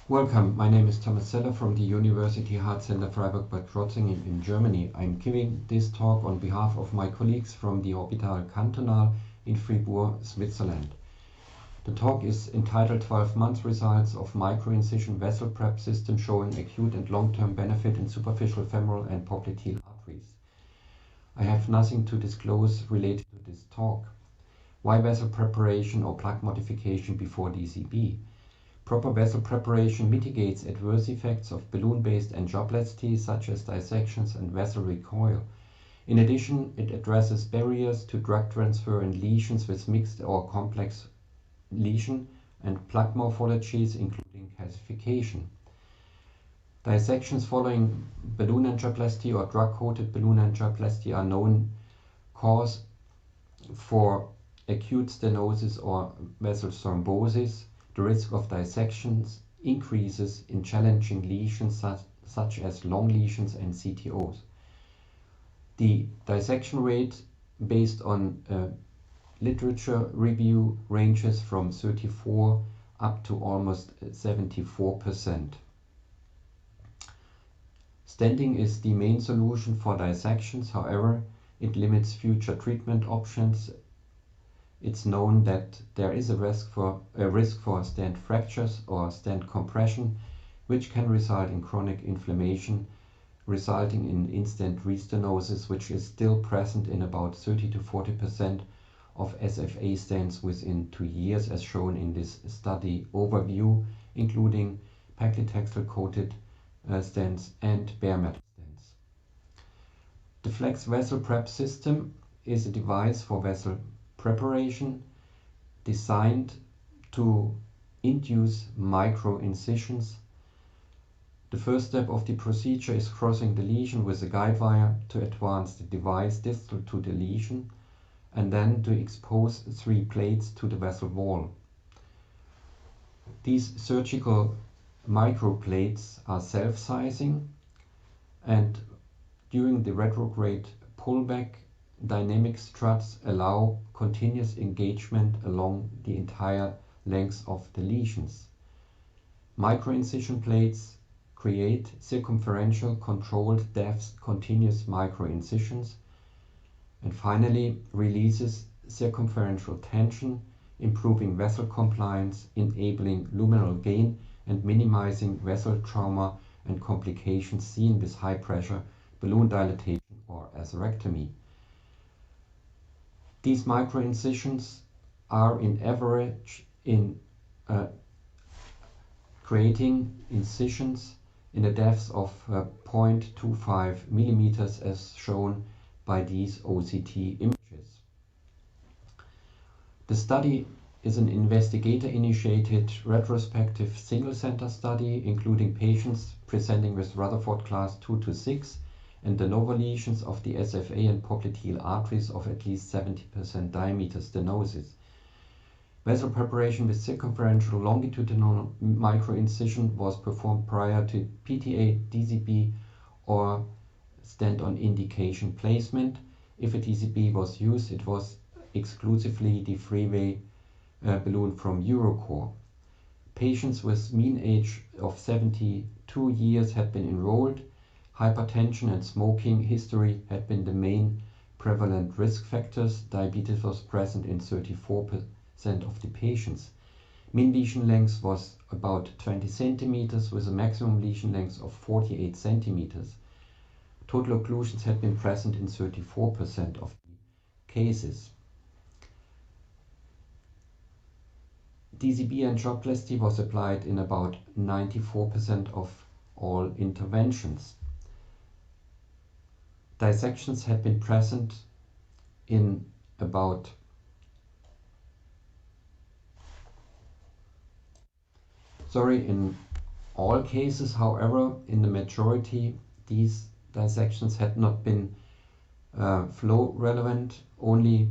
Welcome, my name is Thomas Zellar from the University Heart Center Freiburg-Bad Krozingen in Germany. I'm giving this talk on behalf of my colleagues from the Hôpital Cantonal in Fribourg, Switzerland. The talk is entitled 12 months results of microincision vessel prep system showing acute and long-term benefit in superficial femoral and popliteal arteries. I have nothing to disclose related to this talk. Why vessel preparation or plug modification before DCB? Proper vessel preparation mitigates adverse effects of balloon-based angioplasty such as dissections and vessel recoil. In addition, it addresses barriers to drug transfer in lesions with mixed or complex lesion and plug morphologies, including calcification. Dissections following balloon angioplasty or drug-coated balloon angioplasty are known cause for acute stenosis or vessel thrombosis. The risk of dissections increases in challenging lesions such as long lesions and CTOs. The dissection rate based on literature review ranges from 34 up to almost 74%. Stenting is the main solution for dissections, however, it limits future treatment options. It's known that there is a risk for stent fractures or stent compression, which can result in chronic inflammation, resulting in in-stent restenosis, which is still present in about 30 to 40% of SFA stents within 2 years, as shown in this study overview, including paclitaxel-coated stents and bare metal stents. The Flex Vessel Prep System is a device for vessel preparation designed to induce micro incisions. The first step of the procedure is crossing the lesion with a guide wire to advance the device distal to the lesion and then to expose 3 plates to the vessel wall. These surgical microplates are self-sizing, and during the retrograde pullback, dynamic struts allow continuous engagement along the entire length of the lesions. Microincision plates create circumferential controlled depth continuous microincisions, and finally releases circumferential tension, improving vessel compliance, enabling luminal gain and minimizing vessel trauma and complications seen with high pressure balloon dilatation or atherectomy. These microincisions are in average in creating incisions in a depth of 0.25 millimeters as shown by these OCT images. The study is an investigator-initiated retrospective single-center study including patients presenting with Rutherford class 2 to 6 and de novo lesions of the SFA and popliteal arteries of at least 70% diameter stenosis. Vessel preparation with circumferential longitudinal microincision was performed prior to PTA, DCB, or stent on indication placement. If a DCB was used, it was exclusively the freeway balloon from Eurocore. Patients with mean age of 72 years had been enrolled. Hypertension and smoking history had been the main prevalent risk factors. Diabetes was present in 34% of the patients. Mean lesion length was about 20 centimeters with a maximum lesion length of 48 centimeters. Total occlusions had been present in 34% of the cases. DCB angioplasty was applied in about 94% of all interventions. Dissections had been present in about in all cases, however, in the majority, these dissections had not been flow relevant. Only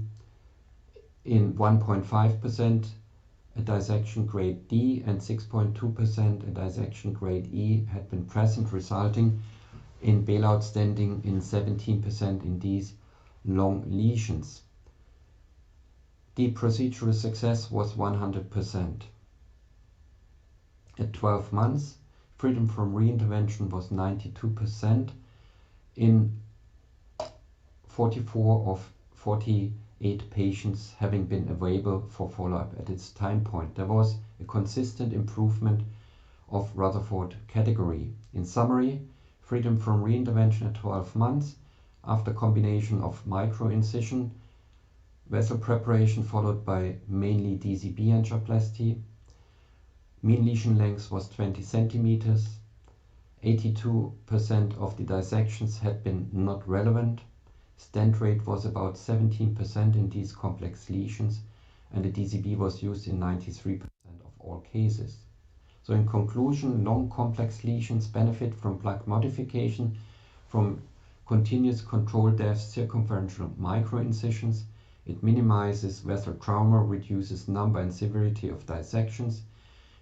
in 1.5% a dissection grade D and 6.2% a dissection grade E had been present, resulting in bailout stenting in 17% in these long lesions. The procedural success was 100%. At 12 months, freedom from reintervention was 92% in 44 of 48 patients having been available for follow-up at its time point. There was a consistent improvement of Rutherford category. In summary, freedom from reintervention at 12 months after combination of microincision, vessel preparation followed by mainly DCB angioplasty. Mean lesion length was 20 centimeters. 82% of the dissections had been not relevant. Stent rate was about 17% in these complex lesions, and the DCB was used in 93% of all cases. So in conclusion, long complex lesions benefit from plaque modification, from continuous controlled depth circumferential microincisions. It minimizes vessel trauma, reduces number and severity of dissections.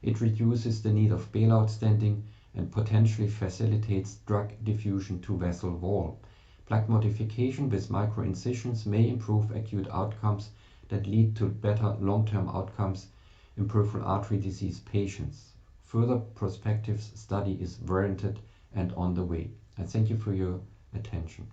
It reduces the need of bailout stenting and potentially facilitates drug diffusion to vessel wall. Plaque modification with microincisions may improve acute outcomes that lead to better long-term outcomes in peripheral artery disease patients. Further prospective study is warranted and on the way. I thank you for your attention.